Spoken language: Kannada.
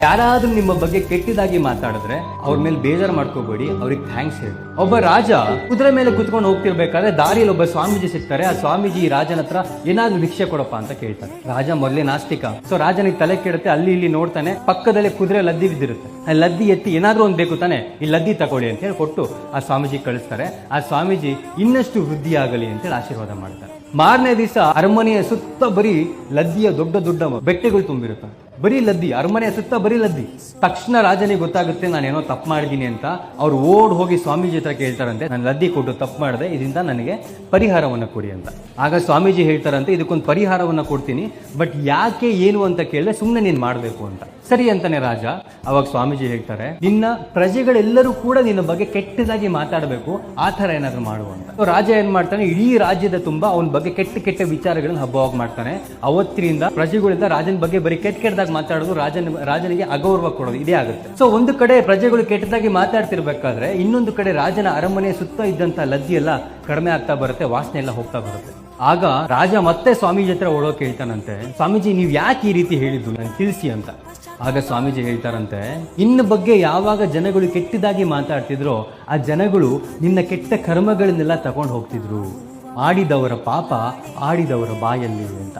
ಯಾರಾದ್ರೂ ನಿಮ್ಮ ಬಗ್ಗೆ ಕೆಟ್ಟದಾಗಿ ಮಾತಾಡಿದ್ರೆ ಅವ್ರ ಮೇಲೆ ಬೇಜಾರು ಮಾಡ್ಕೋಬೇಡಿ, ಅವ್ರಿಗೆ ಥ್ಯಾಂಕ್ಸ್ ಹೇಳಿ. ಒಬ್ಬ ರಾಜ ಕುದುರೆ ಮೇಲೆ ಕುತ್ಕೊಂಡು ಹೋಗ್ತಿರ್ಬೇಕಾದ್ರೆ ದಾರಿಯಲ್ಲಿ ಒಬ್ಬ ಸ್ವಾಮೀಜಿ ಸಿಗ್ತಾರೆ. ಆ ಸ್ವಾಮೀಜಿ ರಾಜನ ಹತ್ರ ಏನಾದ್ರೂ ಭಿಕ್ಷೆ ಕೊಡಪ್ಪ ಅಂತ ಕೇಳ್ತಾರೆ. ರಾಜ ಮೊದಲೇ ನಾಸ್ತಿಕ, ಸೊ ರಾಜನಿಗೆ ತಲೆ ಕೆಡುತ್ತೆ. ಅಲ್ಲಿ ಇಲ್ಲಿ ನೋಡ್ತಾನೆ, ಪಕ್ಕದಲ್ಲೇ ಕುದುರೆ ಲದ್ದಿ ಬಿದ್ದಿರುತ್ತೆ. ಆ ಲದ್ದಿ ಎತ್ತಿ ಏನಾದ್ರೂ ಒಂದು ಬೇಕು ತಾನೆ, ಈ ಲದ್ದಿ ತಗೊಳ್ಳಿ ಅಂತ ಹೇಳಿ ಕೊಟ್ಟು ಆ ಸ್ವಾಮೀಜಿ ಕಳಿಸ್ತಾರೆ. ಆ ಸ್ವಾಮೀಜಿ ಇನ್ನಷ್ಟು ವೃದ್ಧಿ ಆಗಲಿ ಅಂತೇಳಿ ಆಶೀರ್ವಾದ ಮಾಡ್ತಾರೆ. ಮಾರನೇ ದಿವಸ ಅರಮನೆಯ ಸುತ್ತ ಬರೀ ಲದ್ದಿಯ ದೊಡ್ಡ ದೊಡ್ಡ ಬೆಟ್ಟೆಗಳು ತುಂಬಿರುತ್ತೆ. ಬರೀ ಲದ್ದಿ, ಅರಮನೆಯ ಸುತ್ತ ಬರೀ ಲದ್ದಿ. ತಕ್ಷಣ ರಾಜನಿಗೆ ಗೊತ್ತಾಗುತ್ತೆ ನಾನೇನೋ ತಪ್ಪು ಮಾಡಿದ್ದೀನಿ ಅಂತ. ಅವ್ರು ಓಡ್ ಹೋಗಿ ಸ್ವಾಮೀಜಿ ಹತ್ರ ಕೇಳ್ತಾರಂತೆ, ನಾನು ಲದ್ದಿ ಕೊಟ್ಟು ತಪ್ಪು ಮಾಡಿದೆ, ಇದರಿಂದ ನನಗೆ ಪರಿಹಾರವನ್ನು ಕೊಡಿ ಅಂತ. ಆಗ ಸ್ವಾಮೀಜಿ ಹೇಳ್ತಾರಂತೆ, ಇದಕ್ಕೊಂದು ಪರಿಹಾರವನ್ನು ಕೊಡ್ತೀನಿ, ಬಟ್ ಯಾಕೆ ಏನು ಅಂತ ಕೇಳಿದ್ರೆ ಸುಮ್ಮನೆ ನೀನು ಮಾಡಬೇಕು ಅಂತ. ಸರಿ ಅಂತಾನೆ ರಾಜ. ಅವಾಗ ಸ್ವಾಮೀಜಿ ಹೇಳ್ತಾರೆ, ನಿನ್ನ ಪ್ರಜೆಗಳೆಲ್ಲರೂ ಕೂಡ ನಿನ್ನ ಬಗ್ಗೆ ಕೆಟ್ಟದಾಗಿ ಮಾತಾಡಬೇಕು, ಆ ಥರ ಏನಾದ್ರು ಮಾಡುವಂತ. ರಾಜ ಏನ್ ಮಾಡ್ತಾನೆ, ಇಡೀ ರಾಜ್ಯದ ತುಂಬಾ ಅವನ ಬಗ್ಗೆ ಕೆಟ್ಟ ಕೆಟ್ಟ ವಿಚಾರಗಳನ್ನ ಹಬ್ಬವಾಗಿ ಮಾಡ್ತಾನೆ. ಅವತ್ತಿನಿಂದ ಪ್ರಜೆಗಳಿಂದ ರಾಜನ ಬಗ್ಗೆ ಬರೀ ಕೆಟ್ಟದಾಗಿ ಮಾತಾಡೋದು, ರಾಜನಿಗೆ ಅಗೌರವ ಕೊಡೋದು ಇದೇ ಆಗುತ್ತೆ. ಸೊ ಒಂದು ಕಡೆ ಪ್ರಜೆಗಳು ಕೆಟ್ಟದಾಗಿ ಮಾತಾಡ್ತಿರ್ಬೇಕಾದ್ರೆ ಇನ್ನೊಂದು ಕಡೆ ರಾಜನ ಅರಮನೆ ಸುತ್ತ ಇದ್ದಂತ ಲದ್ದಿ ಎಲ್ಲ ಕಡಿಮೆ ಆಗ್ತಾ ಬರುತ್ತೆ, ವಾಸನೆ ಎಲ್ಲ ಹೋಗ್ತಾ ಬರುತ್ತೆ. ಆಗ ರಾಜ ಮತ್ತೆ ಸ್ವಾಮೀಜಿ ಹತ್ರ ಓಡೋಕೆ ಹೇಳ್ತಾನಂತೆ, ಸ್ವಾಮೀಜಿ ನೀವು ಯಾಕೆ ಈ ರೀತಿ ಹೇಳಿದ್ದು ನನಗೆ ತಿಳಿಸಿ ಅಂತ. ಆಗ ಸ್ವಾಮೀಜಿ ಹೇಳ್ತಾರಂತೆ, ಇನ್ನ ಬಗ್ಗೆ ಯಾವಾಗ ಜನಗಳು ಕೆಟ್ಟದಾಗಿ ಮಾತಾಡ್ತಿದ್ರೋ ಆ ಜನಗಳು ನಿನ್ನ ಕೆಟ್ಟ ಕರ್ಮಗಳನ್ನೆಲ್ಲ ತಗೊಂಡು ಹೋಗ್ತಿದ್ರು. ಆಡಿದವರ ಪಾಪ ಆಡಿದವರ ಬಾಯಲ್ಲಿ ಅಂತ.